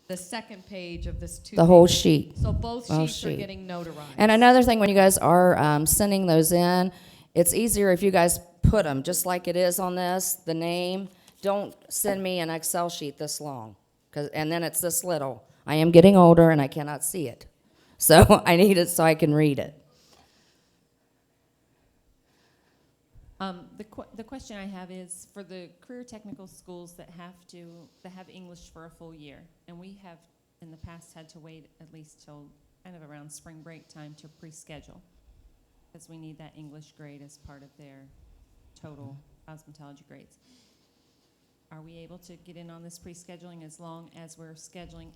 the second page of this two. The whole sheet. So both Whole sheets are sheet. getting notarized. And another thing, when you guys are sending those in, it's easier if you guys put them, just like it is on this, the name. Don't send me an Excel sheet this long, and then it's this little. I am getting older and I cannot see it. So I need it so I can read it. The question I have is for the career technical schools that have English for a full year, and we have in the past had to wait at least till kind of around spring break time to pre-schedule, because we need that English grade as part of their total cosmetology grades. Are we able to get in on this pre-scheduling as long as we're scheduling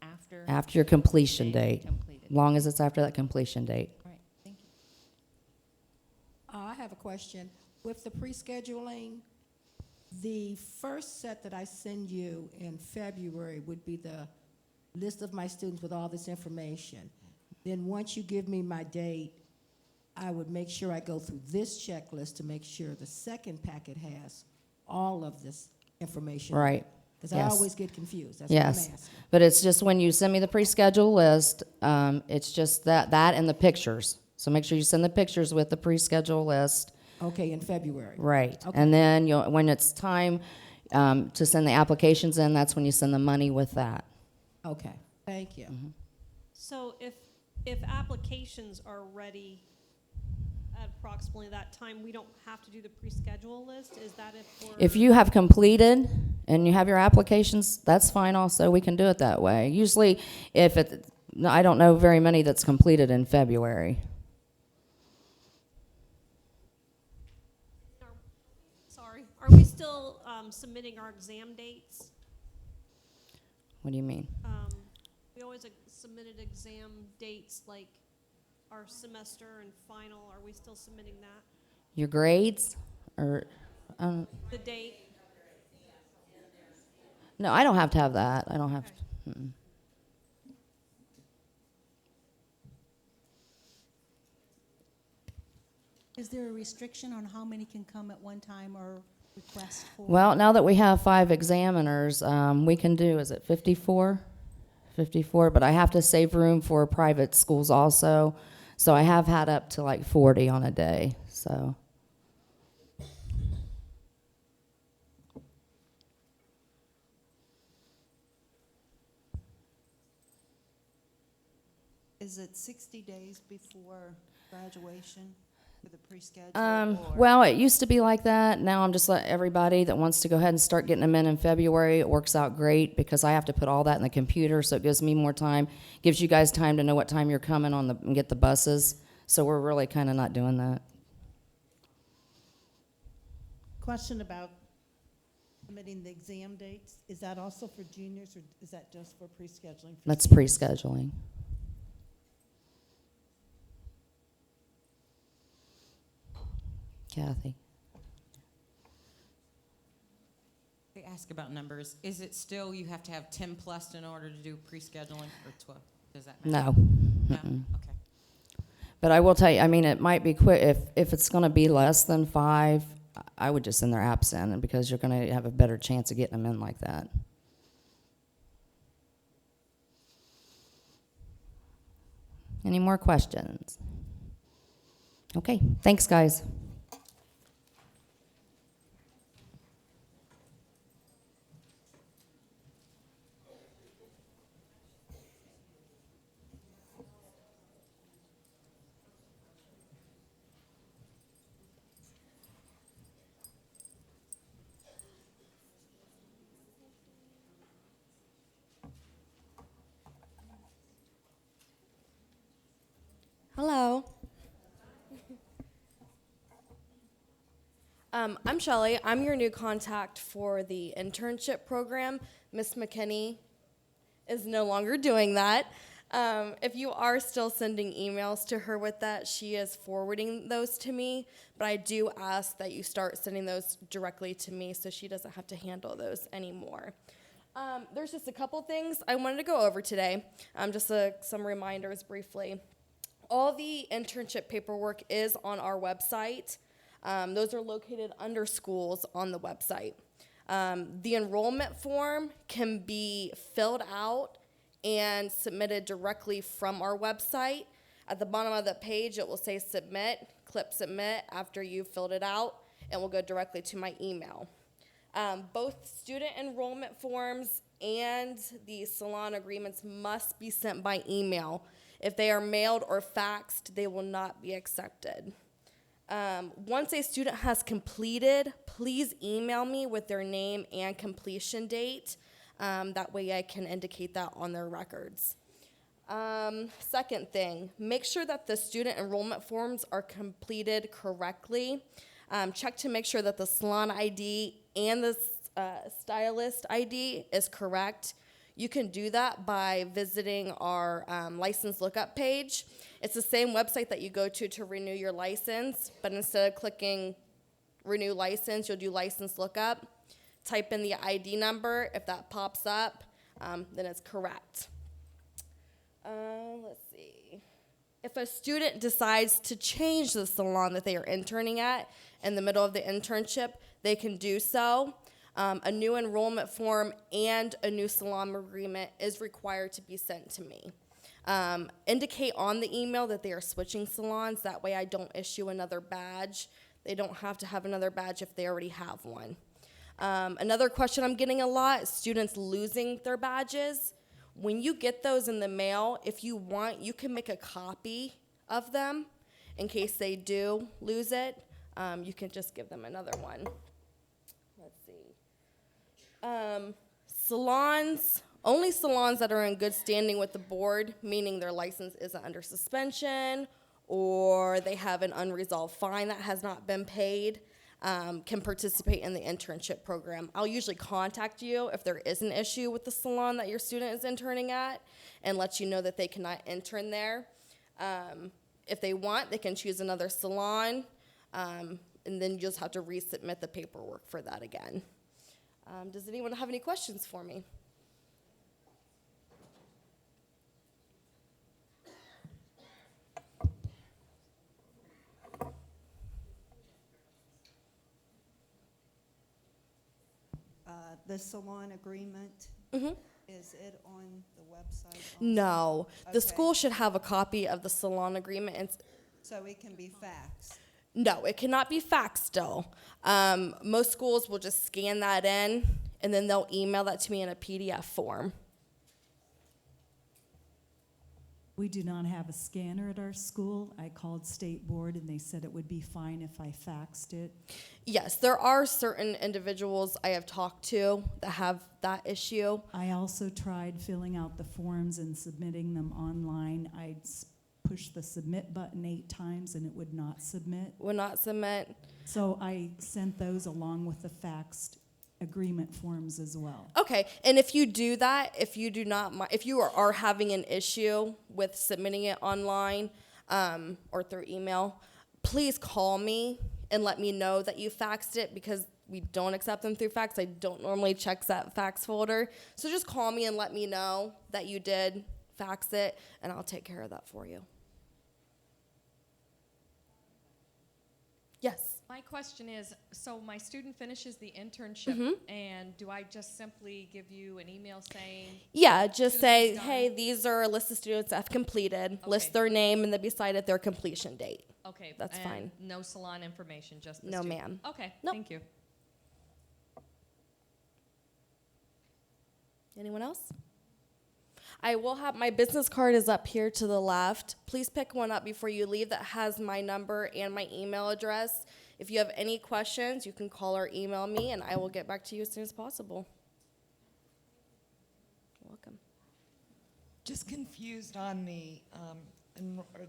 after? After your completion date, completed? long as it's after that completion date. All right, thank you. I have a question. With the pre-scheduling, the first set that I send you in February would be the list of my students with all this information. Then once you give me my date, I would make sure I go through this checklist to make sure the second packet has all of this information. Right. Because I Yes. always get confused. That's Yes. what I'm asking. But it's just when you send me the pre-schedule list, it's just that and the pictures. So make sure you send the pictures with the pre-schedule list. Okay, in February. Right. Okay. And then when it's time to send the applications in, that's when you send the money with that. Okay, thank you. So if applications are ready at approximately that time, we don't have to do the pre-schedule list? Is that If you have completed and you have your applications, that's fine also. We can do it that way. Usually, I don't know very many that's completed in February. Are we still submitting our exam dates? What do you mean? We always submitted exam dates like our semester and final. Are we still submitting that? Your grades? Or, The date? no, I don't have to have that. I don't have Okay. to. Mm-mm. Is there a restriction on how many can come at one time or request for? Well, now that we have 5 examiners, we can do, is it 54? 54, but I have to save room for private schools also. So I have had up to like 40 on a day, so. Is it 60 days before graduation for the pre-schedule? or- Well, it used to be like that. Now I'm just letting everybody that wants to go ahead and start getting them in February. It works out great because I have to put all that in the computer, so it gives me more time. Gives you guys time to know what time you're coming and get the buses. So we're really kind of not doing that. Question about submitting the exam dates. Is that also for juniors, or is that just for pre-scheduling? for That's seniors? pre-scheduling. Kathy. They ask about numbers. Is it still you have to have 10 plus in order to do pre-scheduling, or 12? Does that matter? No. No? Mm-mm. Okay. But I will tell you, I mean, it might be quick. If it's going to be less than 5, I would just send their apps in, and because you're going to have a better chance of getting them in like that. Any more questions? Okay, thanks, guys. Hello. I'm Shelly. I'm your new contact for the internship program. Miss McKinney is no longer doing that. If you are still sending emails to her with that, she is forwarding those to me, but I do ask that you start sending those directly to me so she doesn't have to handle those anymore. There's just a couple things I wanted to go over today, some reminders briefly. All the internship paperwork is on our website. Those are located under schools on the website. The enrollment form can be filled out and submitted directly from our website. At the bottom of the page, it will say submit. Click submit after you've filled it out, and will go directly to my email. Both student enrollment forms and the salon agreements must be sent by email. If they are mailed or faxed, they will not be accepted. Once a student has completed, please email me with their name and completion date. That way I can indicate that on their records. Second thing, make sure that the student enrollment forms are completed correctly. Check to make sure that the salon ID and the stylist ID is correct. You can do that by visiting our license lookup page. It's the same website that you go to renew your license, but instead of clicking renew license, you'll do license lookup. Type in the ID number. If that pops up, then it's correct. Let's see. If a student decides to change the salon that they are interning at in the middle of the internship, they can do so. A new enrollment form and a new salon agreement is required to be sent to me. Indicate on the email that they are switching salons. That way I don't issue another badge. They don't have to have another badge if they already have one. Another question I'm getting a lot is students losing their badges. When you get those in the mail, if you want, you can make a copy of them in case they do lose it. You can just give them another one. Let's see. Salons, only salons that are in good standing with the board, meaning their license isn't under suspension or they have an unresolved fine that has not been paid, can participate in the internship program. I'll usually contact you if there is an issue with the salon that your student is interning at and let you know that they cannot intern there. If they want, they can choose another salon, and then you just have to resubmit the paperwork for that again. Does anyone have any questions for me? The salon agreement, Mhm. is it on the website also? No, the Okay. school should have a copy of the salon agreement. And So it can be faxed? no, it cannot be faxed still. Most schools will just scan that in, and then they'll email that to me in a PDF form. We do not have a scanner at our school. I called state board and they said it would be fine if I faxed it. Yes, there are certain individuals I have talked to that have that issue. I also tried filling out the forms and submitting them online. I pushed the submit button 8 times and it would not submit. Will not submit. So I sent those along with the faxed agreement forms as well. Okay, and if you do that, if you do not, if you are having an issue with submitting it online or through email, please call me and let me know that you faxed it because we don't accept them through fax. I don't normally check that fax folder. So just call me and let me know that you did fax it, and I'll take care of that for you. Yes. My question is, so my student finishes the internship, and do I just simply give you an email saying? Yeah, just say, Students hey, done. these are a list of students that have completed. List Okay. their name and then beside it their completion date. Okay. That's and fine. No salon information, just the No, student? ma'am. Okay, Nope. thank you. Anyone else? I will have, my business card is up here to the left. Please pick one up before you leave that has my number and my email address. If you have any questions, you can call or email me, and I will get back to you as soon as possible. You're welcome. Just confused on the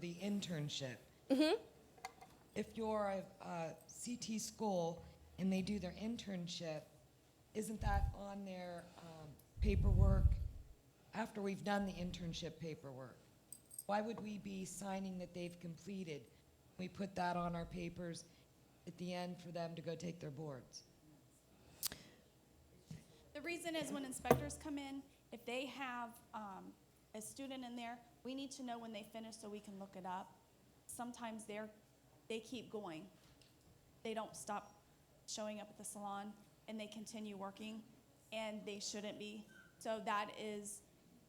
the internship. If you're a CT school and they do their internship, isn't that on their paperwork after we've done the internship paperwork? Why would we be signing that they've completed? We put that on our papers at the end for them to go take their boards. The reason is when inspectors come in, if they have a student in there, we need to know when they finish so we can look it up. Sometimes they keep going. They don't stop showing up at the salon. and they continue working, and they shouldn't be. So that is,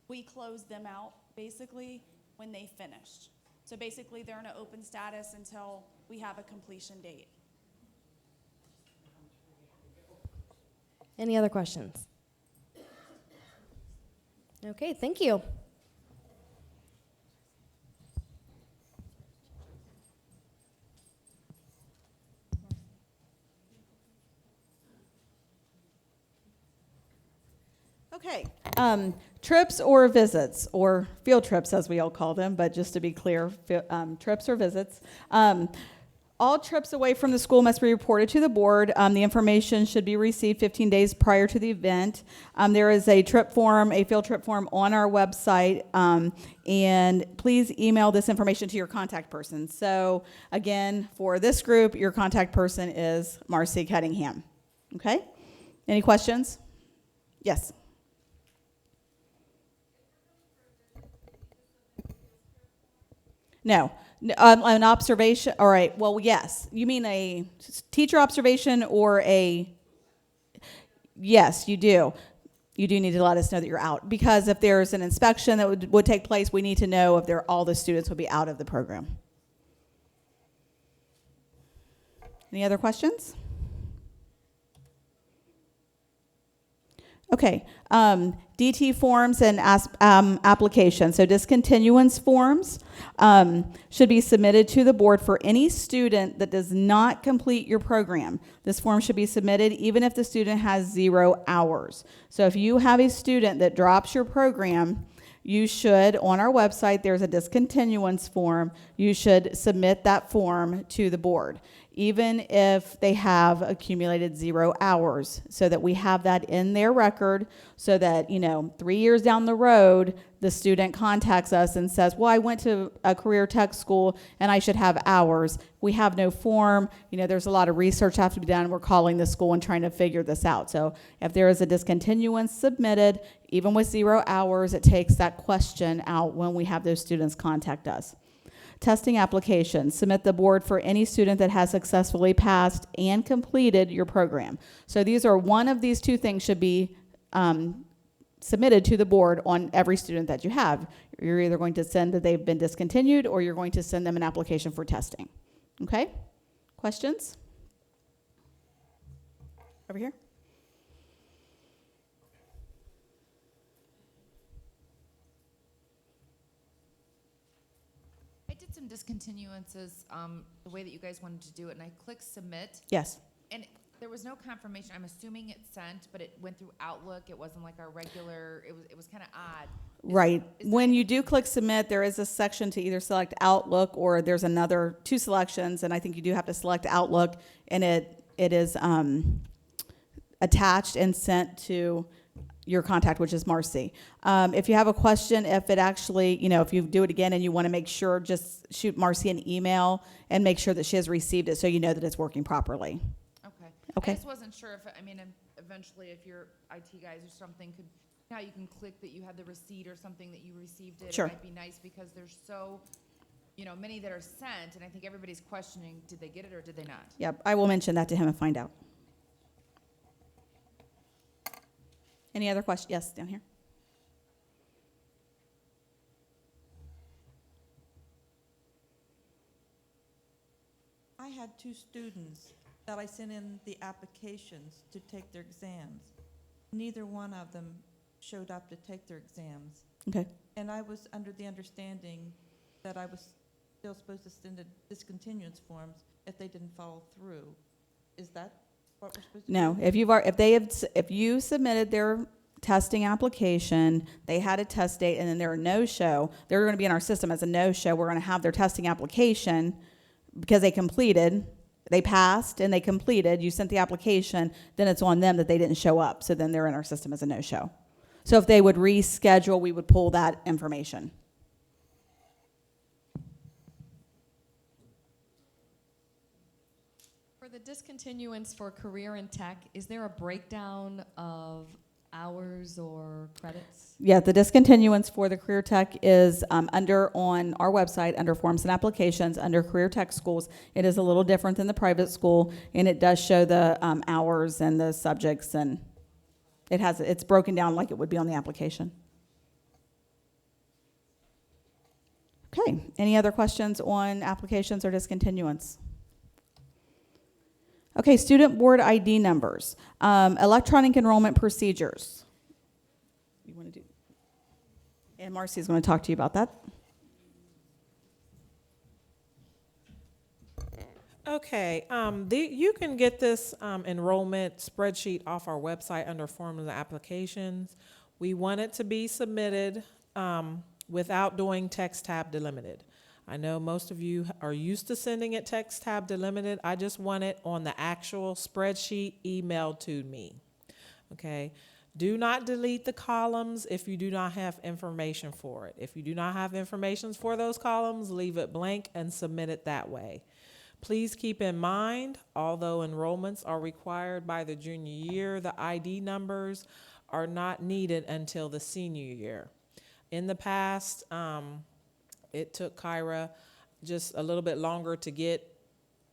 we close them out basically when they finished. So basically, they're in an open status until we have a completion date. Any other questions? Okay, thank you. Okay, trips or visits, or field trips as we all call them, but just to be clear, trips or visits. All trips away from the school must be reported to the board. The information should be received 15 days prior to the event. There is a trip form, a field trip form on our website, and please email this information to your contact person. So again, for this group, your contact person is Marcy Cunningham. Okay? Any questions? Yes. No. An observation, all right, well, yes. You mean a teacher observation or a, yes, you do. You do need to let us know that you're out. Because if there's an inspection that would take place, we need to know if all the students would be out of the program. Any other questions? Okay, DT forms and applications. So discontinuance forms should be submitted to the board for any student that does not complete your program. This form should be submitted even if the student has 0 hours. So if you have a student that drops your program, you should, on our website, there's a discontinuance form. You should submit that form to the board, even if they have accumulated 0 hours, so that we have that in their record, so that, 3 years down the road, the student contacts us and says, well, I went to a career tech school and I should have hours. We have no form. There's a lot of research have to be done. We're calling the school and trying to figure this out. So if there is a discontinuance submitted, even with 0 hours, it takes that question out when we have those students contact us. Testing applications. Submit the board for any student that has successfully passed and completed your program. So one of these two things should be submitted to the board on every student that you have. You're either going to send that they've been discontinued, or you're going to send them an application for testing. Okay? Questions? Over here. I did some discontinuances the way that you guys wanted to do it, and I clicked submit. Yes. And there was no confirmation. I'm assuming it sent, but it went through Outlook. It wasn't like our regular. It was kind of odd. Right. When you do click submit, there is a section to either select Outlook, or there's another 2 selections, and I think you do have to select Outlook, and it is attached and sent to your contact, which is Marcy. If you have a question, if it actually, if you do it again and you want to make sure, just shoot Marcy an email and make sure that she has received it, so you know that it's working properly. Okay. I just wasn't sure if, eventually if your IT guys or something could, now you can click that you had the receipt or something that you received it. Sure. It might be nice because there's so, many that are sent, and I think everybody's questioning, did they get it or did they not? Yep, I will mention that to him and find out. Any other questions? Yes, down here. I had 2 students that I sent in the applications to take their exams. Neither one of them showed up to take their exams. Okay. And I was under the understanding that I was still supposed to send a discontinuance forms if they didn't follow through. Is that what we're supposed to do? No, if you submitted their testing application, they had a test date, and then they're a no-show, they're going to be in our system as a no-show. We're going to have their testing application because they passed and they completed, you sent the application, then it's on them that they didn't show up. So then they're in our system as a no-show. So if they would reschedule, we would pull that information. For the discontinuance for career and tech, is there a breakdown of hours or credits? Yeah, the discontinuance for the Career Tech is under on our website, under Forms and Applications, under Career Tech Schools. It is a little different than the private school, and it does show the hours and the subjects, and it's broken down like it would be on the application. Okay, any other questions on applications or discontinuance? Okay, student board ID numbers, electronic enrollment procedures. You want to do? And Marcy's going to talk to you about that. Okay, you can get this enrollment spreadsheet off our website under forms and applications. We want it to be submitted without doing text tab delimited. I know most of you are used to sending it text tab delimited. I just want it on the actual spreadsheet emailed to me. Okay, do not delete the columns if you do not have information for it. If you do not have information for those columns, leave it blank and submit it that way. Please keep in mind, although enrollments are required by the junior year, the ID numbers are not needed until the senior year. In the past, it took Kyra just a little bit longer to get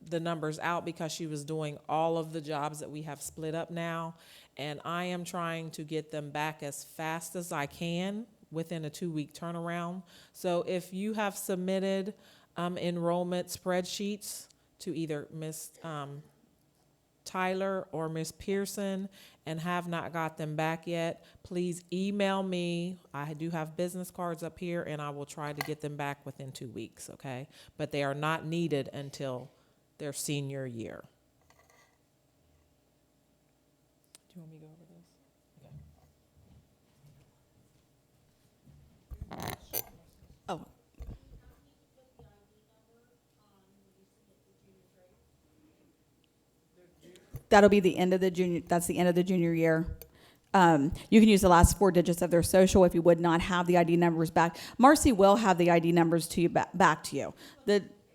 the numbers out because she was doing all of the jobs that we have split up now. And I am trying to get them back as fast as I can within a 2-week turnaround. So if you have submitted enrollment spreadsheets to either Ms. Tyler or Ms. Pearson and have not got them back yet, please email me. I do have business cards up here, and I will try to get them back within 2 weeks, okay? But they are not needed until their senior year. Do you want me to go over this? Okay. Oh. That'll be the end of the junior. That's the end of the junior year. You can use the last 4 digits of their social if you would not have the ID numbers back. Marcy will have the ID numbers to you back to you.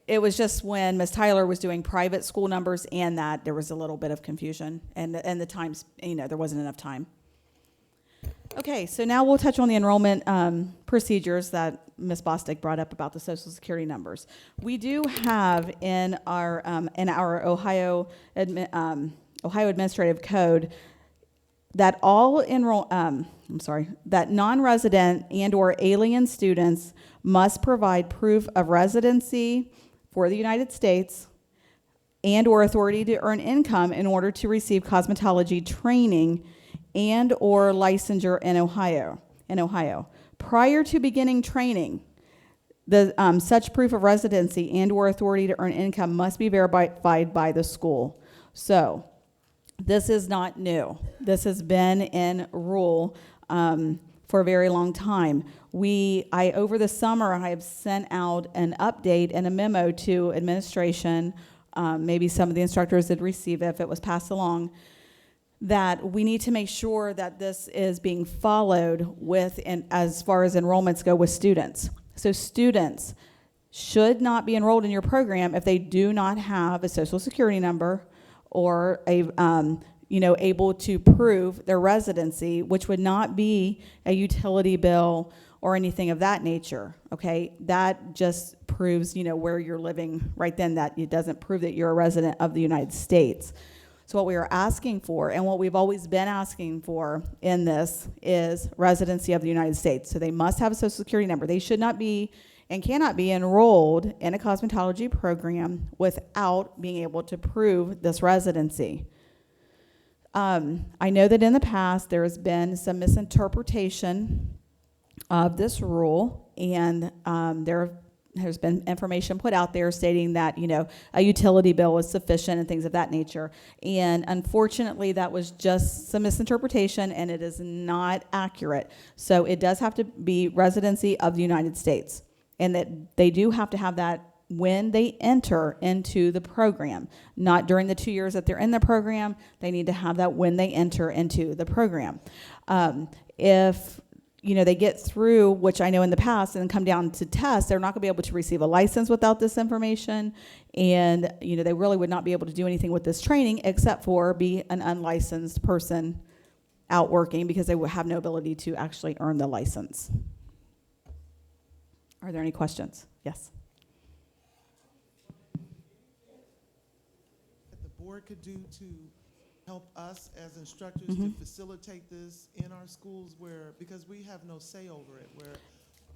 It was just when Ms. Tyler was doing private school numbers and that there was a little bit of confusion and the times, there wasn't enough time. Okay, so now we'll touch on the enrollment procedures that Ms. Bostic brought up about the Social Security numbers. We do have in our Ohio Administrative Code that that non-resident and/or alien students must provide proof of residency for the United States and/or authority to earn income in order to receive cosmetology training and/or licensure in Ohio. Prior to beginning training, such proof of residency and/or authority to earn income must be verified by the school. So this is not new. This has been in rule for a very long time. Over the summer, I have sent out an update and a memo to administration. Maybe some of the instructors did receive it if it was passed along, that we need to make sure that this is being followed as far as enrollments go with students. So students should not be enrolled in your program if they do not have a Social Security number or able to prove their residency, which would not be a utility bill or anything of that nature, okay? That just proves, where you're living right then. That it doesn't prove that you're a resident of the United States. So what we are asking for, and what we've always been asking for in this, is residency of the United States. So they must have a Social Security number. They should not be and cannot be enrolled in a cosmetology program without being able to prove this residency. I know that in the past there has been some misinterpretation of this rule, and there's been information put out there stating that, a utility bill is sufficient and things of that nature. And unfortunately, that was just some misinterpretation, and it is not accurate. So it does have to be residency of the United States, and that they do have to have that when they enter into the program, not during the 2 years that they're in the program. They need to have that when they enter into the program. If they get through, which I know in the past, and come down to test, they're not going to be able to receive a license without this information, and they really would not be able to do anything with this training except for be an unlicensed person out working because they will have no ability to actually earn the license. Are there any questions? Yes. That the board could do to help us as instructors Mm-hmm. to facilitate this in our schools because we have no say over it, where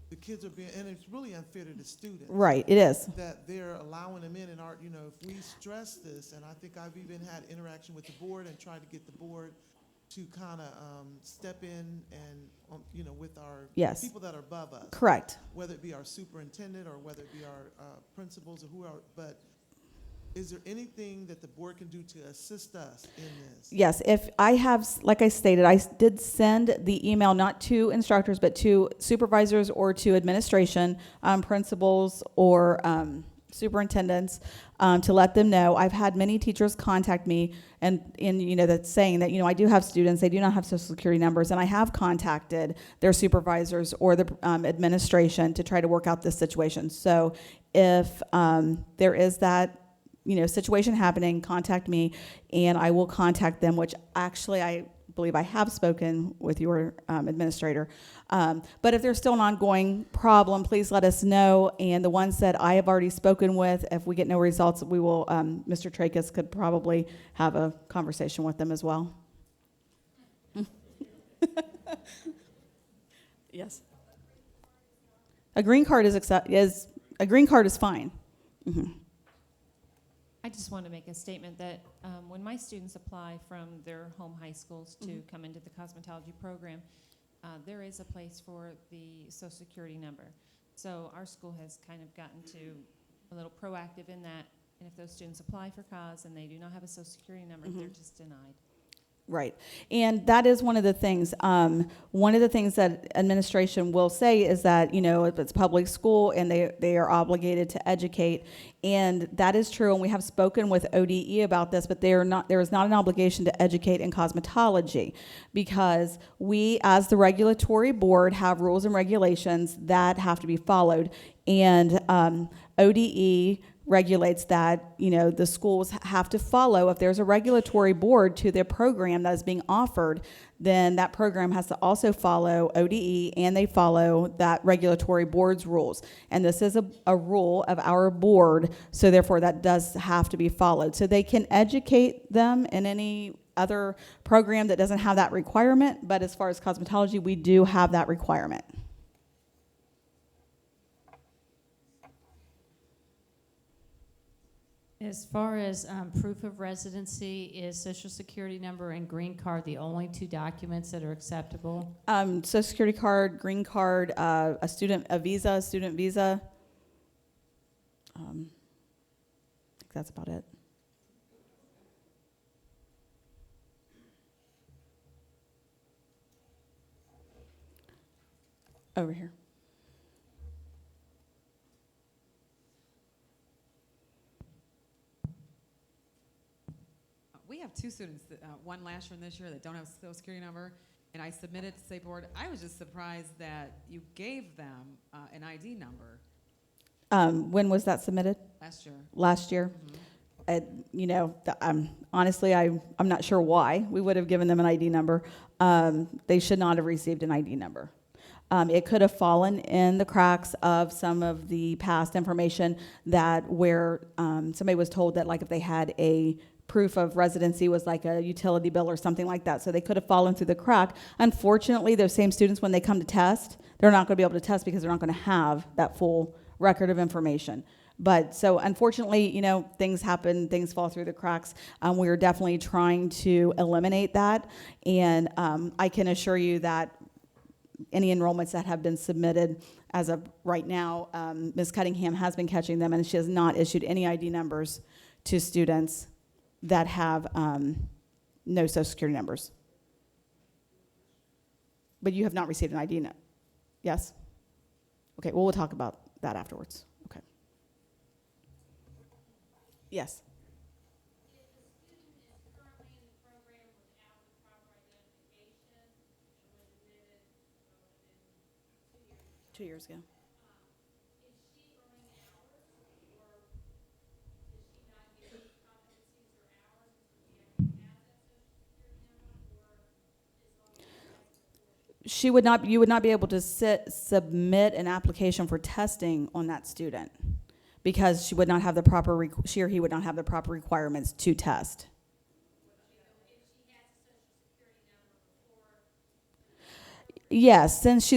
the kids are being, and it's really unfair to the students. Right, it is. That they're allowing them in and if we stress this, and I think I've even had interaction with the board and tried to get the board to kind of step in and, with our Yes. people that are above us. Correct. Whether it be our superintendent or whether it be our principals or who are, but is there anything that the board can do to assist us in this? Yes, if I have, like I stated, I did send the email not to instructors, but to supervisors or to administration, principals or superintendents, to let them know. I've had many teachers contact me and that's saying that, I do have students, they do not have social security numbers, and I have contacted their supervisors or the administration to try to work out this situation. So if there is that situation happening, contact me and I will contact them, which actually I believe I have spoken with your administrator. But if there's still an ongoing problem, please let us know. And the ones that I have already spoken with, if we get no results, we will, Mr. Tracus could probably have a conversation with them as well. Yes. A green card is fine. Mm-hmm. I just want to make a statement that when my students apply from their home high schools to come into the cosmetology program, there is a place for the social security number. So our school has kind of gotten to a little proactive in that, and if those students apply for cos and they do not have a social security number, they're just denied. Right. And that is one of the things. One of the things that administration will say is that, if it's public school and they are obligated to educate, and that is true, and we have spoken with ODE about this, but there is not an obligation to educate in cosmetology because we, as the regulatory board, have rules and regulations that have to be followed. And ODE regulates that, the schools have to follow. If there's a regulatory board to their program that is being offered, then that program has to also follow ODE and they follow that regulatory board's rules. And this is a rule of our board, so therefore that does have to be followed. So they can educate them in any other program that doesn't have that requirement, but as far as cosmetology, we do have that requirement. As far as proof of residency, is social security number and green card the only two documents that are acceptable? Social security card, green card, a student visa. I think that's about it. Over here. We have two students, one last year and this year, that don't have a social security number, and I submitted to State Board. I was just surprised that you gave them an ID number. When was that submitted? Last year. Last year. Honestly, I'm not sure why we would have given them an ID number. They should not have received an ID number. It could have fallen in the cracks of some of the past information that where somebody was told that, like, if they had a proof of residency was like a utility bill or something like that. So they could have fallen through the crack. Unfortunately, those same students, when they come to test, they're not going to be able to test because they're not going to have that full record of information. But so unfortunately, things happen, things fall through the cracks. We are definitely trying to eliminate that. And I can assure you that any enrollments that have been submitted as of right now, Ms. Cunningham has been catching them, and she has not issued any ID numbers to students that have no social security numbers. But you have not received an ID note. Yes? Okay, well, we'll talk about that afterwards. Okay. Yes? 2 years ago. you would not be able to submit an application for testing on that student because she or he would not have the proper requirements to test. Yes, since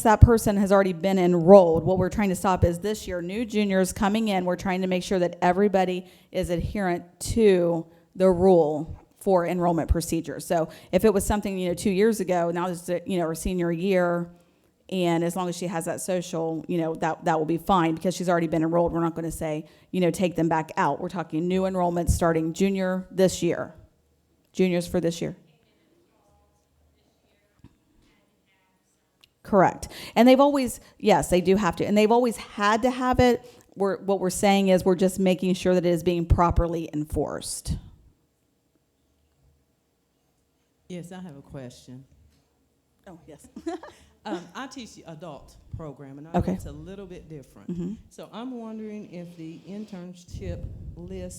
that person has already been enrolled, what we're trying to stop is this year, new juniors coming in, we're trying to make sure that everybody is adherent to the rule for enrollment procedures. So if it was something, 2 years ago, now it's, her senior year, and as long as she has that social, that will be fine because she's already been enrolled. We're not going to say, take them back out. We're talking new enrollments starting juniors for this year. Correct. And they've always, yes, they do have to. And they've always had to have it. What we're saying is we're just making sure that it is being properly enforced. Yes, I have a question. Oh, yes. I teach the adult program, and Okay. it's a little bit different. Mhm. So I'm wondering if the internship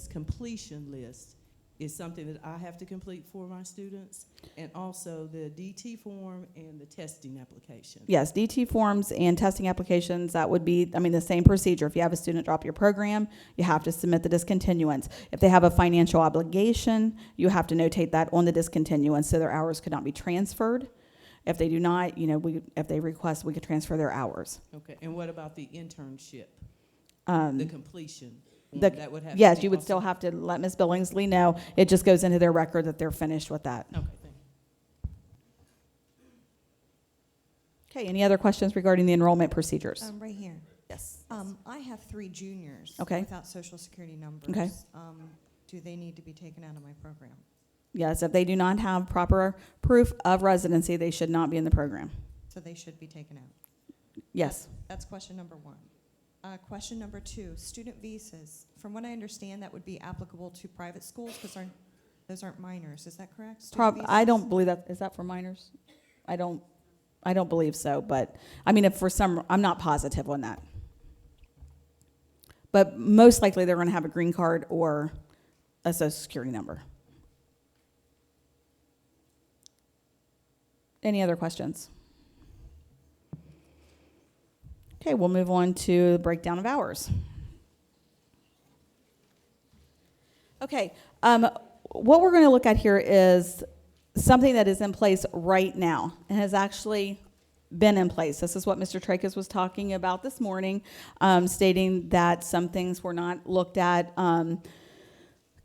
completion list, is something that I have to complete for my students, and also the DT form and the testing application. Yes, DT forms and testing applications, that would be, the same procedure. If you have a student drop your program, you have to submit the discontinuance. If they have a financial obligation, you have to notate that on the discontinuance so their hours could not be transferred. If they do not, if they request, we could transfer their hours. Okay, and what about the internship, the completion? That would have yes, to be you would also- still have to let Ms. Billingsley know. It just goes into their record that they're finished with that. Okay, thank you. Okay, any other questions regarding the enrollment procedures? Right here. Yes. I have 3 juniors. Okay. Without social security numbers. Okay. Do they need to be taken out of my program? Yes, if they do not have proper proof of residency, they should not be in the program. So they should be taken out? Yes. That's question number 1. Question number 2, student visas. From what I understand, that would be applicable to private schools because those aren't minors. Is that correct? Student I visas? don't believe that. Is that for minors? I don't believe so, but if for some, I'm not positive on that. But most likely they're going to have a green card or a social security number. Any other questions? Okay, we'll move on to the breakdown of hours. Okay, what we're going to look at here is something that is in place right now and has actually been in place. This is what Mr. Tracus was talking about this morning, stating that some things were not looked at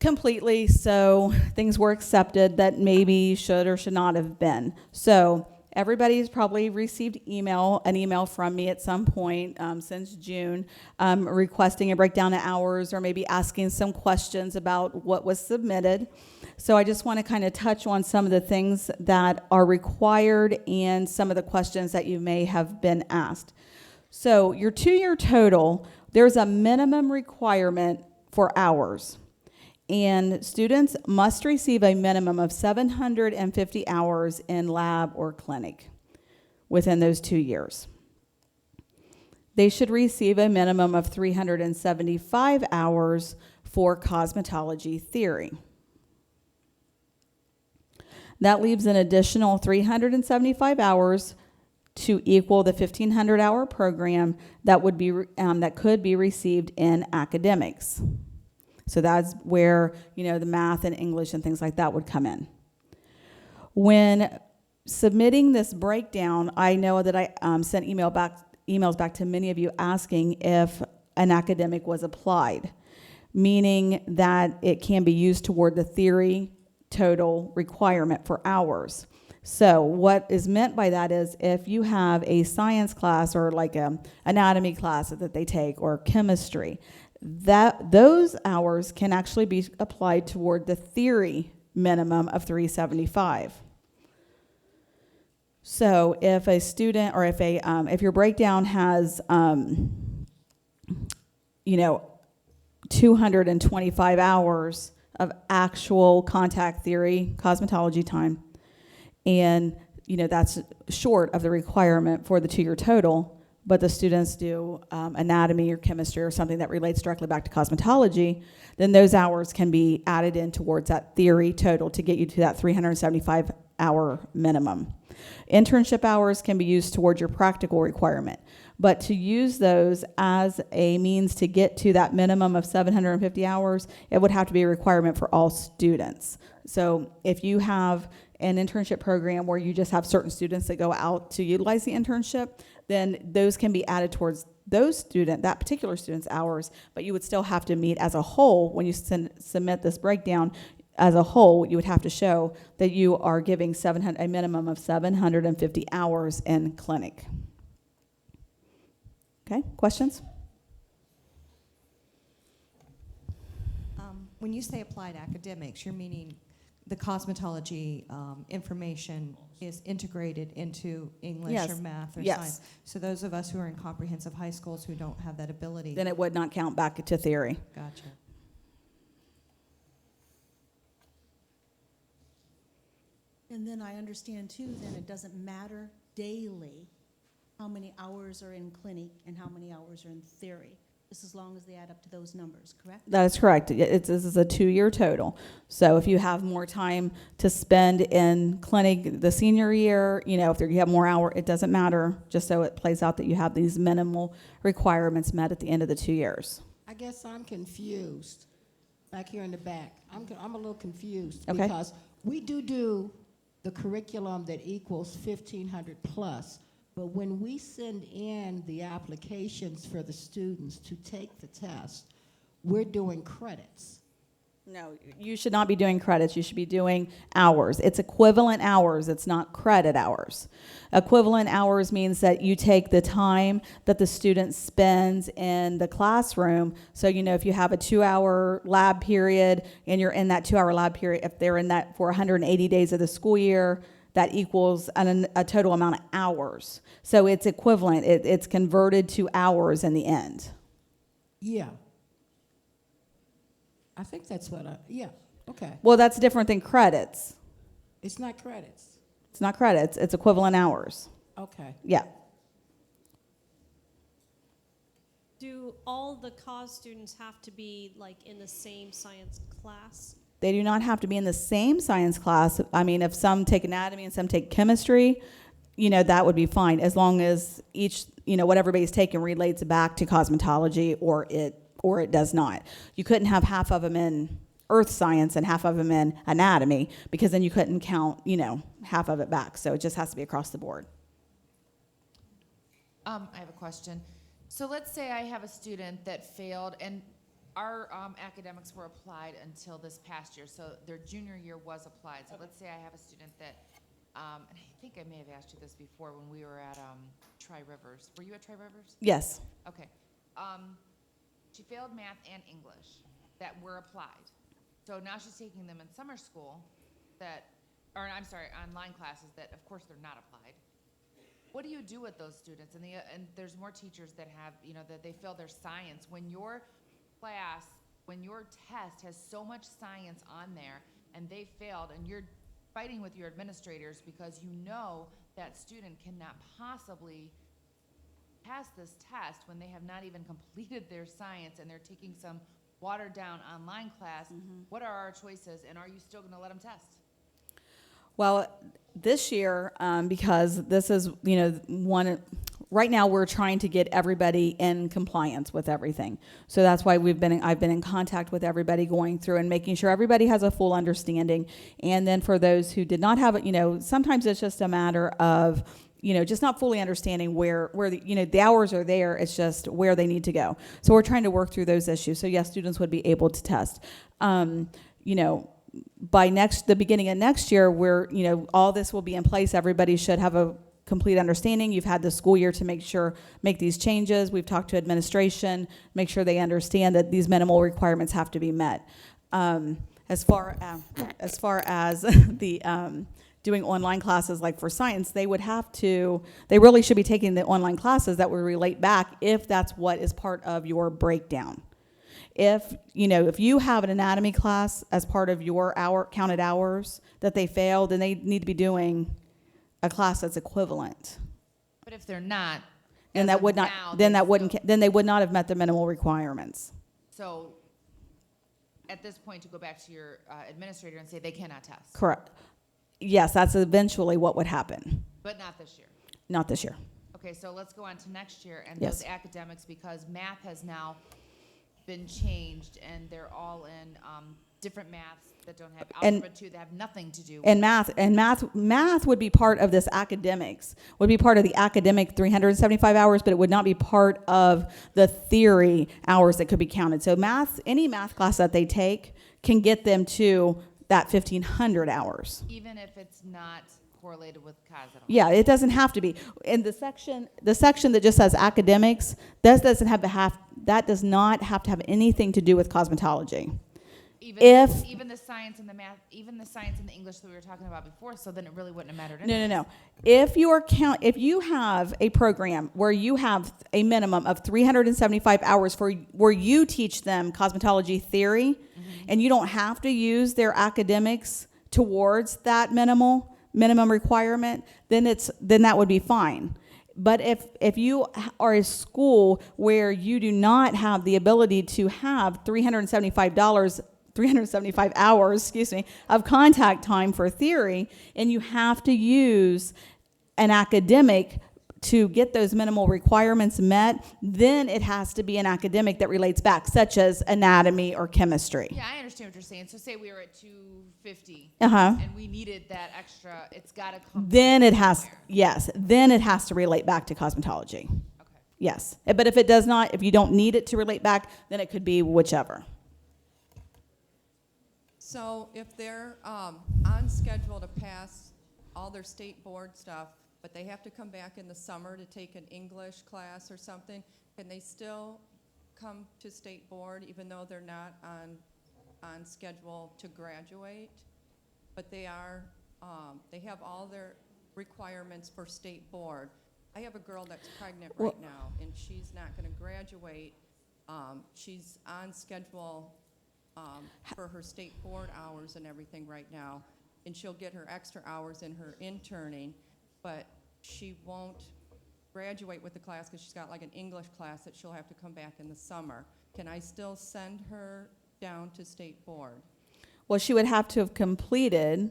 completely, so things were accepted that maybe should or should not have been. So everybody's probably received an email from me at some point since June requesting a breakdown of hours or maybe asking some questions about what was submitted. So I just want to kind of touch on some of the things that are required and some of the questions that you may have been asked. So your 2-year total, there's a minimum requirement for hours. And students must receive a minimum of 750 hours in lab or clinic within those 2 years. They should receive a minimum of 375 hours for cosmetology theory. That leaves an additional 375 hours to equal the 1,500-hour program that could be received in academics. So that's where, the math and English and things like that would come in. When submitting this breakdown, I know that I sent emails back to many of you asking if an academic was applied, meaning that it can be used toward the theory total requirement for hours. So what is meant by that is if you have a science class or like an anatomy class that they take or chemistry, those hours can actually be applied toward the theory minimum of 375. So if a student or if your breakdown has 225 hours of actual contact theory cosmetology time, and that's short of the requirement for the 2-year total, but the students do anatomy or chemistry or something that relates directly back to cosmetology, then those hours can be added in towards that theory total to get you to that 375 hour minimum. Internship hours can be used towards your practical requirement, but to use those as a means to get to that minimum of 750 hours, it would have to be a requirement for all students. So if you have an internship program where you just have certain students that go out to utilize the internship, then those can be added towards that particular student's hours, but you would still have to meet as a whole. When you submit this breakdown as a whole, you would have to show that you are giving a minimum of 750 hours in clinic. Okay, questions? When you say applied academics, you're meaning the cosmetology information is integrated into English Yes. or math or Yes. science. So those of us who are in comprehensive high schools who don't have that ability. Then it would not count back to theory. Gotcha. And then I understand too, then it doesn't matter daily how many hours are in clinic and how many hours are in theory, just as long as they add up to those numbers, correct? That is correct. This is a 2-year total. So if you have more time to spend in clinic the senior year, if you have more hours, it doesn't matter, just so it plays out that you have these minimal requirements met at the end of the 2 years. I guess I'm confused. Back here in the back, I'm a little confused. Okay. Because we do the curriculum that equals 1,500 plus, but when we send in the applications for the students to take the test, we're doing credits. No, you should not be doing credits. You should be doing hours. It's equivalent hours. It's not credit hours. Equivalent hours means that you take the time that the student spends in the classroom. So, if you have a 2-hour lab period and you're in that 2-hour lab period, if they're in that for 180 days of the school year, that equals a total amount of hours. So it's equivalent. It's converted to hours in the end. Yeah. I think that's yeah, okay. Well, that's different than credits. It's not credits. It's not credits. It's equivalent hours. Okay. Yeah. Do all the cause students have to be like in the same science class? They do not have to be in the same science class. I mean, if some take anatomy and some take chemistry, that would be fine, as long as each, what everybody's taking relates back to cosmetology, or it does not. You couldn't have half of them in earth science and half of them in anatomy, because then you couldn't count, half of it back. So it just has to be across the board. I have a question. So let's say I have a student that failed, and our academics were applied until this past year, so their junior year was applied. So let's say I have a student that, and I think I may have asked you this before when we were at Tri-Rivers. Were you at Tri-Rivers? Yes. Okay. She failed math and English that were applied. So now she's taking them in summer school online classes that, of course, they're not applied. What do you do with those students? And there's more teachers that have, that they fail their science. When your test has so much science on there and they failed, and you're fighting with your administrators because that student cannot possibly pass this test when they have not even completed their science and they're taking some watered down online class. What are our choices, and are you still going to let them test? Well, this year, because this is, right now we're trying to get everybody in compliance with everything. So that's why I've been in contact with everybody, going through and making sure everybody has a full understanding. And then for those who did not have it, sometimes it's just a matter of, just not fully understanding where the hours are there. It's just where they need to go. So we're trying to work through those issues. So yes, students would be able to test. By the beginning of next year, where all this will be in place, everybody should have a complete understanding. You've had the school year to make these changes. We've talked to administration, make sure they understand that these minimal requirements have to be met. As far as the doing online classes, like for science, they really should be taking the online classes that would relate back, if that's what is part of your breakdown. If you have an anatomy class as part of your counted hours that they failed, then they need to be doing a class that's equivalent. But if they're not, And that would not, then they would not have met the minimal requirements. So at this point, to go back to your administrator and say they cannot test. Correct. Yes, that's eventually what would happen. But not this year. Not this year. Okay, so let's go on to next year and Yes. those academics, because math has now been changed and they're all in different maths that don't have And- algebra 2, that have nothing to do. And math would be part of this academics, would be part of the academic 375 hours, but it would not be part of the theory hours that could be counted. So any math class that they take can get them to that 1,500 hours. Even if it's not correlated with cosmetology. Yeah, it doesn't have to be. In the section that just says academics, that does not have to have anything to do with cosmetology. Even the science and the math, even the science and the English that we were talking about before, so then it really wouldn't have mattered anyway. No. If you have a program where you have a minimum of 375 hours where you teach them cosmetology theory, and you don't have to use their academics towards that minimum requirement, then that would be fine. But if you are a school where you do not have the ability to have 375 hours, of contact time for theory, and you have to use an academic to get those minimal requirements met, then it has to be an academic that relates back, such as anatomy or chemistry. Yeah, I understand what you're saying. So say we were at 250 Uh-huh. and we needed that extra, it's got to come Then from it has, somewhere. yes, then it has to relate back to cosmetology. Okay. Yes, but if it does not, if you don't need it to relate back, then it could be whichever. So if they're on schedule to pass all their state board stuff, but they have to come back in the summer to take an English class or something, can they still come to state board even though they're not on schedule to graduate? But they have all their requirements for state board. I have a girl that's pregnant right now, and she's not going to graduate. She's on schedule for her state board hours and everything right now, and she'll get her extra hours in her interning, but she won't graduate with the class because she's got like an English class that she'll have to come back in the summer. Can I still send her down to state board? Well, she would have to have completed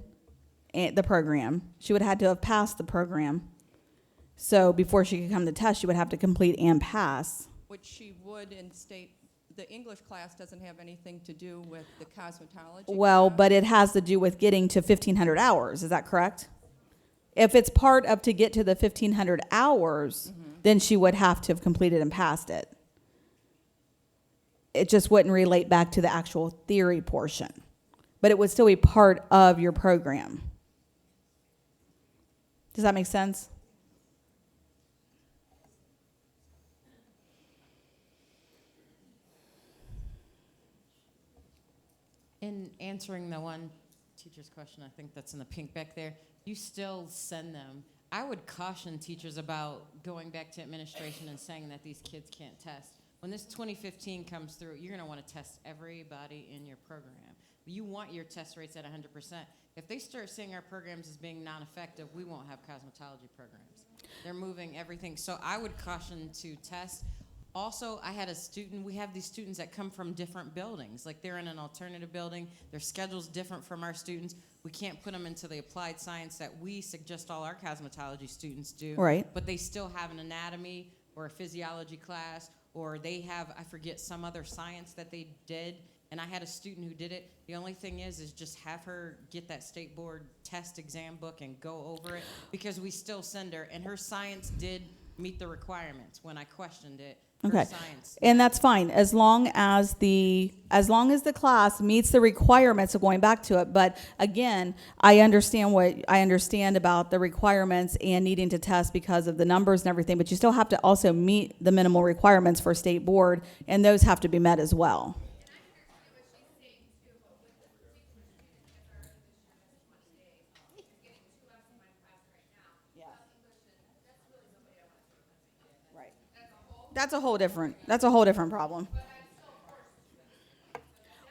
the program. She would have had to have passed the program. So before she could come to test, she would have to complete and pass. Which she would in state. The English class doesn't have anything to do with the cosmetology Well, class. but it has to do with getting to 1,500 hours. Is that correct? If it's part of to get to the 1,500 hours, then she would have to have completed and passed it. It just wouldn't relate back to the actual theory portion, but it would still be part of your program. Does that make sense? In answering the one teacher's question, I think that's in the pink back there, you still send them. I would caution teachers about going back to administration and saying that these kids can't test. When this 2015 comes through, you're going to want to test everybody in your program. You want your test rates at 100%. If they start seeing our programs as being non-effective, we won't have cosmetology programs. They're moving everything. So I would caution to test. Also, I had a student, we have these students that come from different buildings. Like they're in an alternative building, their schedule's different from our students. We can't put them into the applied science that we suggest all our cosmetology students do. Right. But they still have an anatomy or a physiology class, or they have, I forget, some other science that they did. And I had a student who did it. The only thing is just have her get that state board test exam book and go over it, because we still send her. And her science did meet the requirements when I questioned it. Okay, Science. and that's fine as long as the class meets the requirements of going back to it. But again, I understand about the requirements and needing to test because of the numbers and everything. But you still have to also meet the minimal requirements for state board, and those have to be met as well. That's a whole different problem.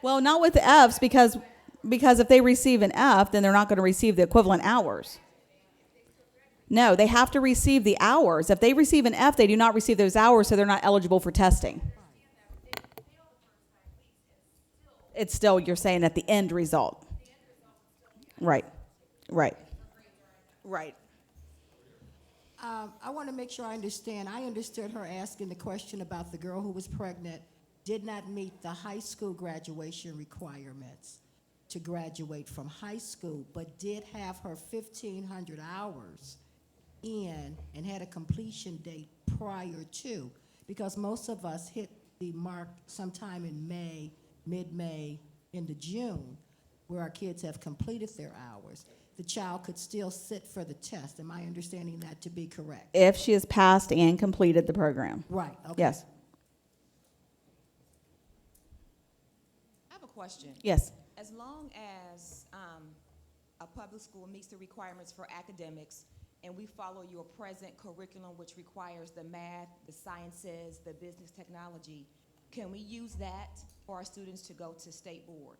Well, not with the Fs, because if they receive an F, then they're not going to receive the equivalent hours. No, they have to receive the hours. If they receive an F, they do not receive those hours, so they're not eligible for testing. It's still, you're saying, at the end result. Right. Right. Right. I want to make sure I understand. I understood her asking the question about the girl who was pregnant did not meet the high school graduation requirements to graduate from high school, but did have her 1,500 hours in and had a completion date prior to, because most of us hit the mark sometime in May, mid-May, into June, where our kids have completed their hours. The child could still sit for the test. Am I understanding that to be correct? If she has passed and completed the program. Right, okay. Yes. I have a question. Yes. As long as a public school meets the requirements for academics and we follow your present curriculum, which requires the math, the sciences, the business technology, can we use that for our students to go to state board?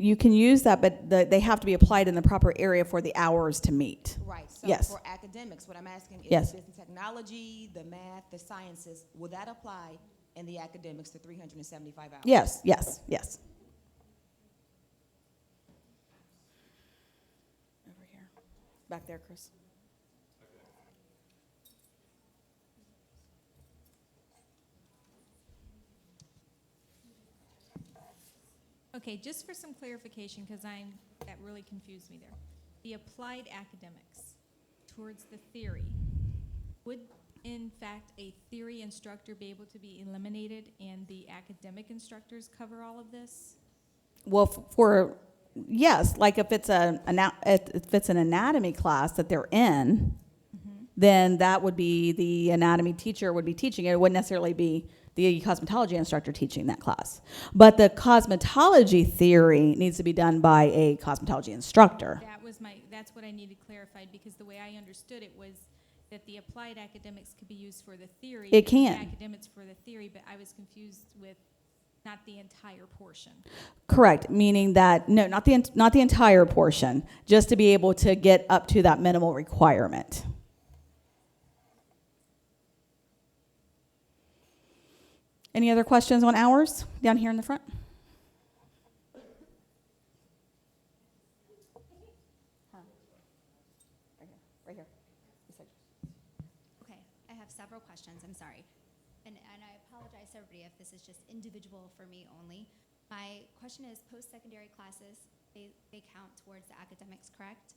You can use that, but they have to be applied in the proper area for the hours to meet. Right. So Yes. for academics, what I'm asking is Yes. business technology, the math, the sciences, will that apply in the academics to 375 hours? Yes, yes, yes. Over here. Back there, Chris. Okay, just for some clarification, because that really confused me there. The applied academics towards the theory, would in fact a theory instructor be able to be eliminated and the academic instructors cover all of this? Well, yes, like if it's an anatomy class that they're in, then that would be the anatomy teacher would be teaching it. It wouldn't necessarily be the cosmetology instructor teaching that class. But the cosmetology theory needs to be done by a cosmetology instructor. That's what I needed clarified, because the way I understood it was that the applied academics could be used for the theory. It and can. the academics for the theory, but I was confused with not the entire portion. Correct, meaning that, no, not the entire portion, just to be able to get up to that minimal requirement. Any other questions on hours down here in the front? Right here. Okay, I have several questions, I'm sorry. And I apologize to everybody if this is just individual for me only. My question is, post-secondary classes, they count towards the academics, correct?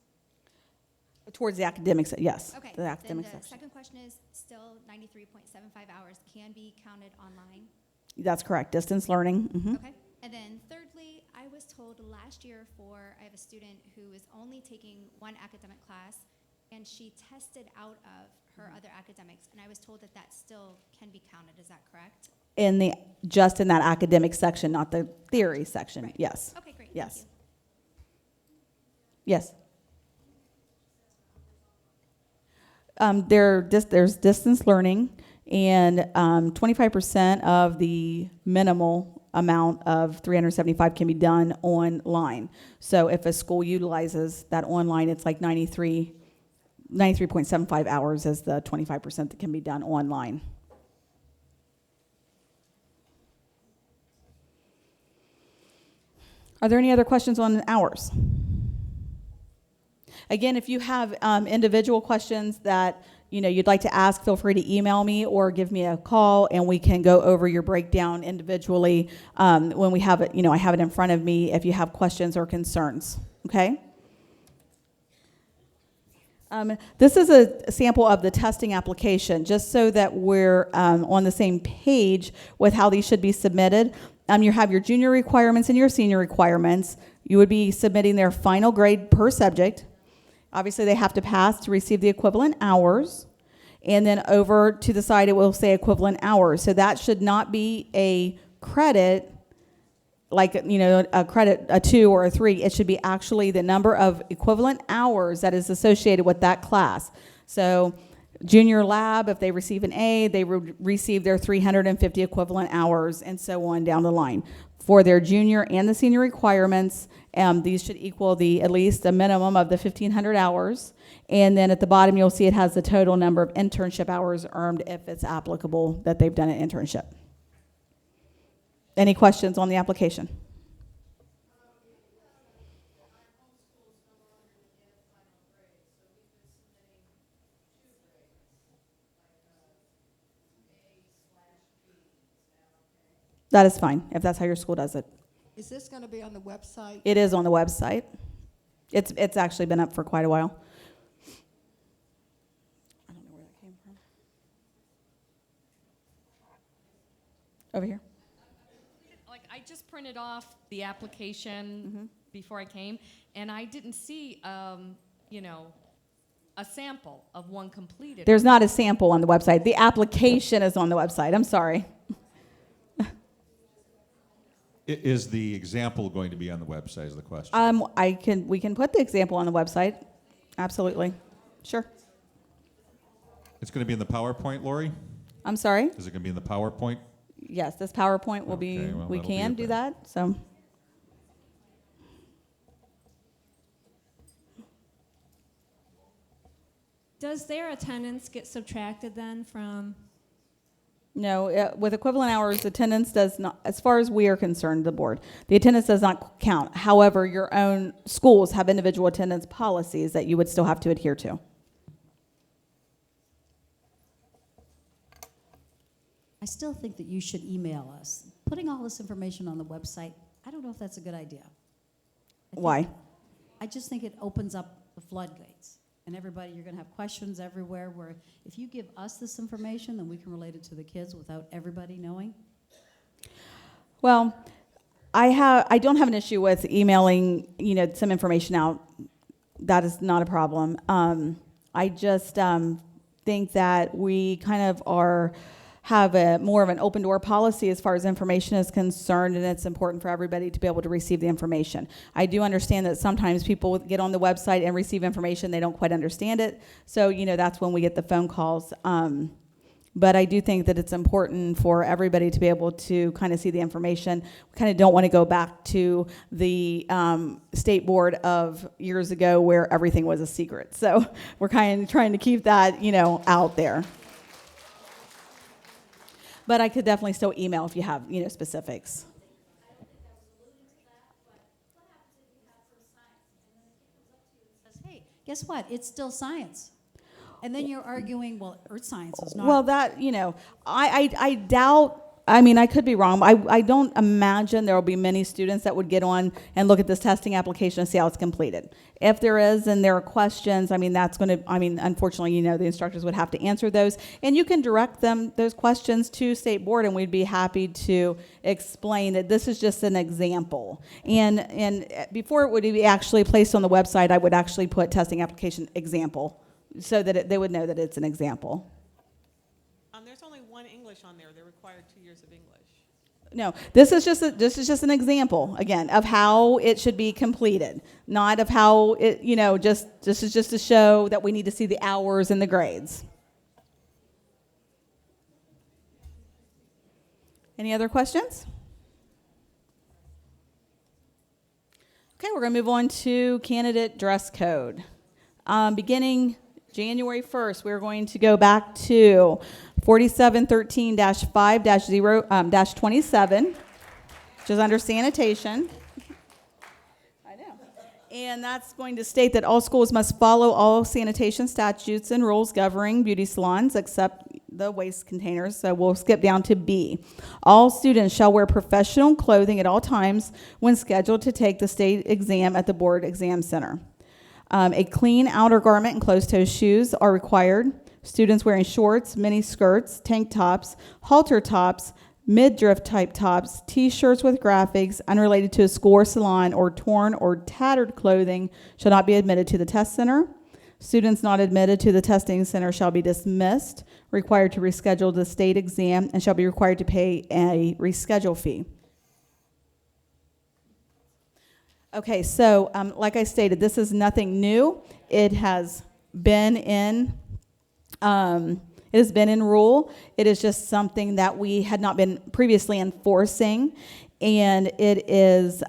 Towards the academics, yes. Okay, The then academic the section. second question is, still 93.75 hours can be counted online? That's correct, distance learning. Okay, and then thirdly, I was told last year I have a student who is only taking one academic class, and she tested out of her other academics, and I was told that that still can be counted, is that correct? Just in that academic section, not the theory section, Right. yes. Okay, great, Yes. thank you. Yes. There's distance learning, and 25% of the minimal amount of 375 can be done online. So if a school utilizes that online, it's like 93.75 hours is the 25% that can be done online. Are there any other questions on hours? Again, if you have individual questions that you'd like to ask, feel free to email me or give me a call, and we can go over your breakdown individually when we have it. I have it in front of me. If you have questions or concerns, okay. This is a sample of the testing application, just so that we're on the same page with how these should be submitted. You have your junior requirements and your senior requirements. You would be submitting their final grade per subject. Obviously, they have to pass to receive the equivalent hours. And then over to the side, it will say equivalent hours. So that should not be a credit, like, a credit, a 2 or a 3. It should be actually the number of equivalent hours that is associated with that class. So junior lab, if they receive an A, they would receive their 350 equivalent hours, and so on down the line. For their junior and the senior requirements, these should equal at least a minimum of the 1,500 hours. And then at the bottom, you'll see it has the total number of internship hours earned, if it's applicable, that they've done an internship. Any questions on the application? That is fine, if that's how your school does it. Is this going to be on the website? It is on the website. It's actually been up for quite a while. I don't know where that came from. Over here. Like, I just printed off the application before I came, and I didn't see, you know, a sample of one completed. There's not a sample on the website. The application is on the website. I'm sorry. Is the example going to be on the website is the question? We can put the example on the website. Absolutely. Sure. It's going to be in the PowerPoint, Lori? I'm sorry? Is it going to be in the PowerPoint? Yes, this PowerPoint will be, Okay, well, we that'll be can a do thing. that, so. Does their attendance get subtracted then from? No, with equivalent hours, attendance does not, as far as we are concerned, the board, the attendance does not count. However, your own schools have individual attendance policies that you would still have to adhere to. I still think that you should email us. Putting all this information on the website, I don't know if that's a good idea. Why? I just think it opens up the floodgates. And everybody, you're going to have questions everywhere where if you give us this information, then we can relate it to the kids without everybody knowing. Well, I don't have an issue with emailing, some information out. That is not a problem. I just think that we kind of have more of an open door policy as far as information is concerned, and it's important for everybody to be able to receive the information. I do understand that sometimes people get on the website and receive information, they don't quite understand it. So, that's when we get the phone calls. But I do think that it's important for everybody to be able to kind of see the information. We kind of don't want to go back to the state board of years ago where everything was a secret. So we're kind of trying to keep that, out there. But I could definitely still email if you have, specifics. Hey, guess what? It's still science. And then you're arguing, well, earth science is not. Well, that, I doubt, I could be wrong. I don't imagine there will be many students that would get on and look at this testing application and see how it's completed. If there is and there are questions, that's going to, unfortunately, the instructors would have to answer those. And you can direct those questions to State Board, and we'd be happy to explain that this is just an example. And before it would be actually placed on the website, I would actually put testing application example so that they would know that it's an example. There's only one English on there. They're required 2 years of English. No, this is just an example, again, of how it should be completed, not of how it, this is just to show that we need to see the hours and the grades. Any other questions? Okay, we're going to move on to candidate dress code. Beginning January 1st, we're going to go back to 4713-5-27, which is under sanitation. I know. And that's going to state that all schools must follow all sanitation statutes and rules governing beauty salons except the waste containers. So we'll skip down to B. All students shall wear professional clothing at all times when scheduled to take the state exam at the board exam center. A clean outer garment and closed-toe shoes are required. Students wearing shorts, mini skirts, tank tops, halter tops, mid-drift type tops, t-shirts with graphics unrelated to a school or salon, or torn or tattered clothing shall not be admitted to the test center. Students not admitted to the testing center shall be dismissed, required to reschedule the state exam, and shall be required to pay a reschedule fee. Okay, so like I stated, this is nothing new. It has been in rule. It is just something that we had not been previously enforcing, and it is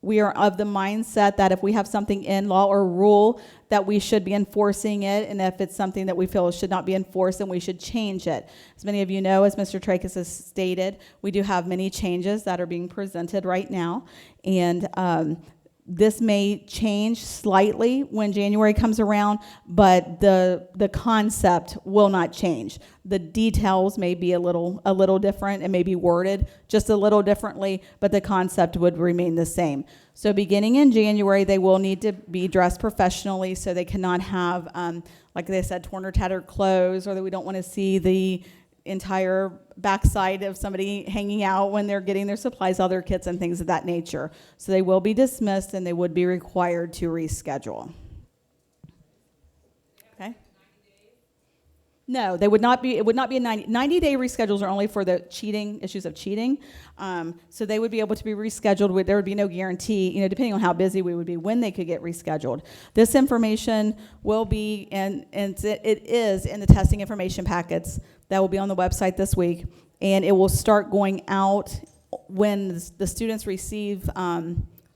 we are of the mindset that if we have something in law or rule, that we should be enforcing it, and if it's something that we feel should not be enforced, then we should change it. As many of you know, as Mr. Tracus has stated, we do have many changes that are being presented right now, and This may change slightly when January comes around, but the concept will not change. The details may be a little different and may be worded just a little differently, but the concept would remain the same. So beginning in January, they will need to be dressed professionally, so they cannot have, like they said, torn or tattered clothes, or that we don't want to see the entire backside of somebody hanging out when they're getting their supplies, all their kits and things of that nature. So they will be dismissed and they would be required to reschedule. Okay? No, they would not be, it would not be a 90-day reschedules are only for the issues of cheating. So they would be able to be rescheduled. There would be no guarantee, depending on how busy we would be, when they could get rescheduled. This information will be, and it is in the testing information packets that will be on the website this week, and it will start going out when the students receive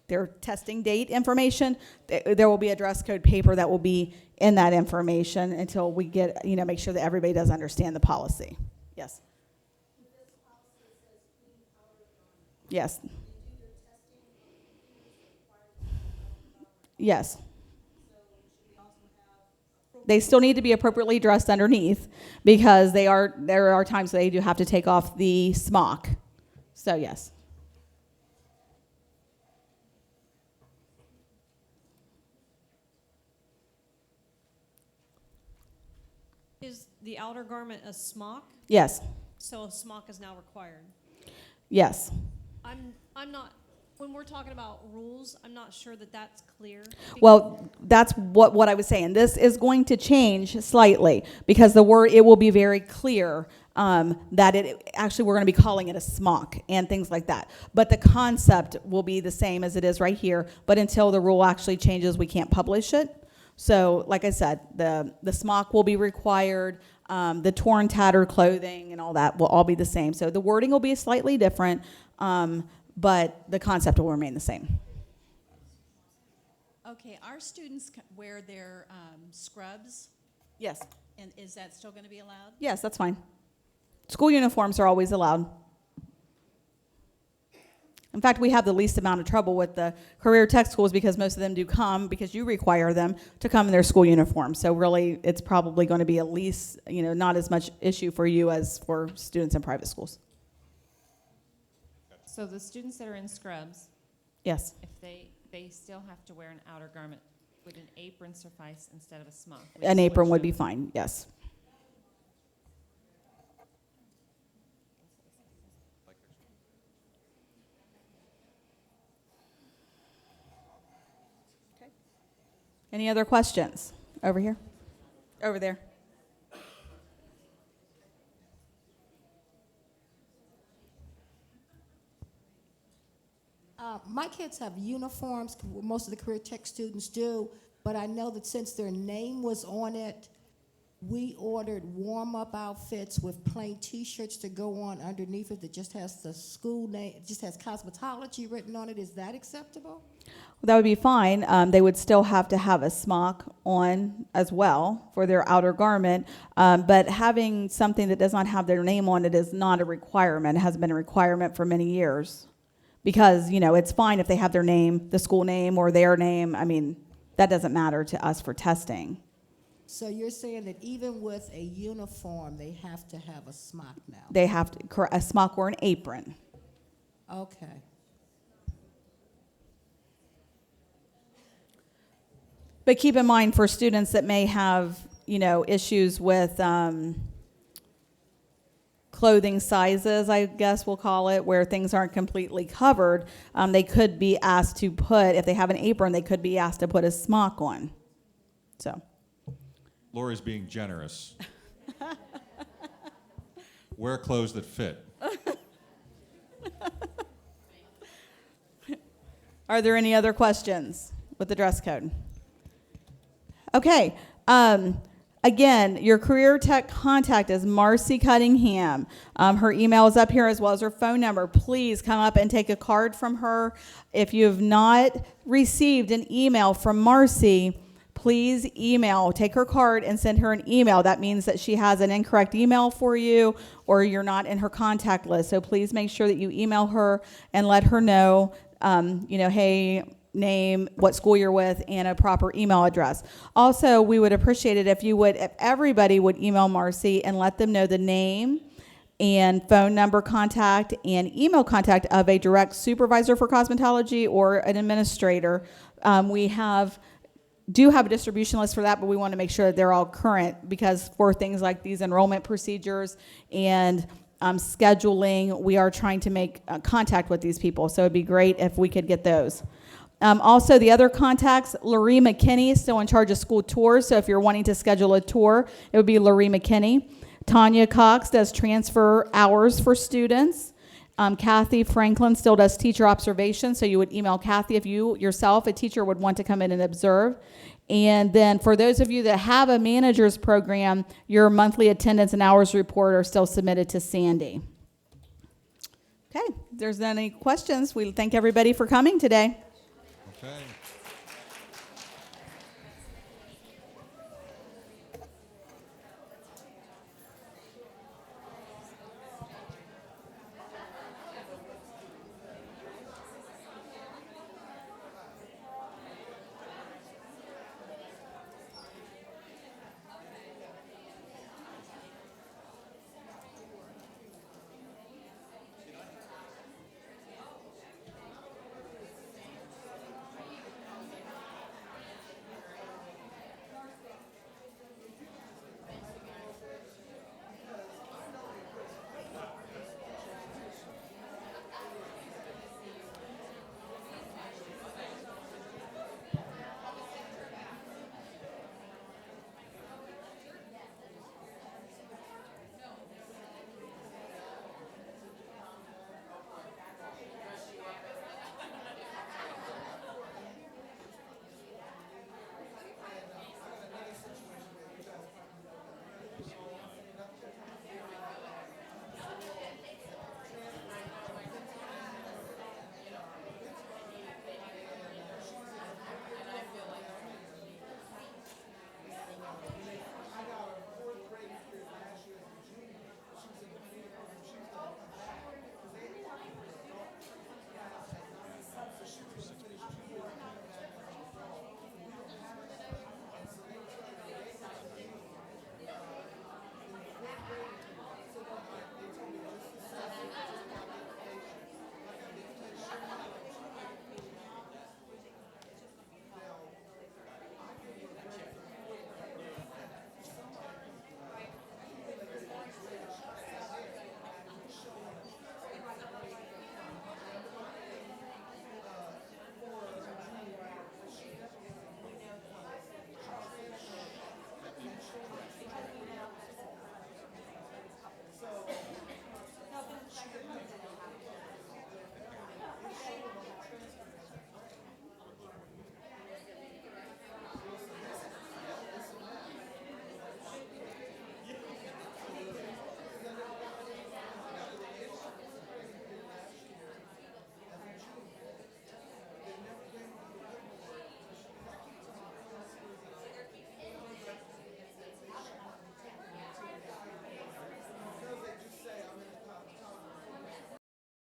their testing date information. There will be a dress code paper that will be in that information until we get, make sure that everybody does understand the policy. Yes. Yes. Yes. They still need to be appropriately dressed underneath, because there are times they do have to take off the smock. So yes. Is the outer garment a smock? Yes. So a smock is now required. Yes. I'm not, when we're talking about rules, I'm not sure that that's clear. Well, that's what I was saying. This is going to change slightly, because it will be very clear that we're going to be calling it a smock and things like that. But the concept will be the same as it is right here. But until the rule actually changes, we can't publish it. So, like I said, the smock will be required. The torn, tattered clothing and all that will all be the same. So the wording will be slightly different, but the concept will remain the same. Okay, our students wear their scrubs, Yes. and is that still going to be allowed? Yes, that's fine. School uniforms are always allowed. In fact, we have the least amount of trouble with the career tech schools, because most of them do come because you require them to come in their school uniform. So really, it's probably going to be at least, not as much issue for you as for students in private schools. So the students that are in scrubs, Yes. if they still have to wear an outer garment, would an apron suffice instead of a smock? An apron would be fine, yes. Any other questions? Over here? Over there. My kids have uniforms, most of the career tech students do, but I know that since their name was on it, we ordered warm-up outfits with plain T-shirts to go on underneath it that just has the school name, just has Cosmetology written on it. Is that acceptable? That would be fine. They would still have to have a smock on as well for their outer garment, but having something that does not have their name on it is not a requirement. It has been a requirement for many years, because, it's fine if they have their name, the school name or their name. I mean, that doesn't matter to us for testing. So you're saying that even with a uniform, they have to have a smock now? They have a smock or an apron. Okay. But keep in mind, for students that may have, issues with clothing sizes, I guess we'll call it, where things aren't completely covered, they could be asked to put, if they have an apron, they could be asked to put a smock on. So. Lori's being generous. Wear clothes that fit. Are there any other questions with the dress code? Okay. Again, your career tech contact is Marcy Cunningham. Her email is up here, as well as her phone number. Please come up and take a card from her. If you have not received an email from Marcy, please take her card and send her an email. That means that she has an incorrect email for you, or you're not in her contact list. So please make sure that you email her and let her know, hey, name, what school you're with, and a proper email address. Also, we would appreciate it if everybody would email Marcy and let them know the name and phone number contact and email contact of a direct supervisor for cosmetology or an administrator. We do have a distribution list for that, but we want to make sure that they're all current, because for things like these enrollment procedures and scheduling, we are trying to make contact with these people. So it'd be great if we could get those. Also, the other contacts, Laurie McKinney is still in charge of school tours. So if you're wanting to schedule a tour, it would be Laurie McKinney. Tanya Cox does transfer hours for students. Kathy Franklin still does teacher observation. So you would email Kathy if you yourself, a teacher, would want to come in and observe. And then for those of you that have a manager's program, your monthly attendance and hours report are still submitted to Sandy. Okay, if there's any questions, we thank everybody for coming today. Okay.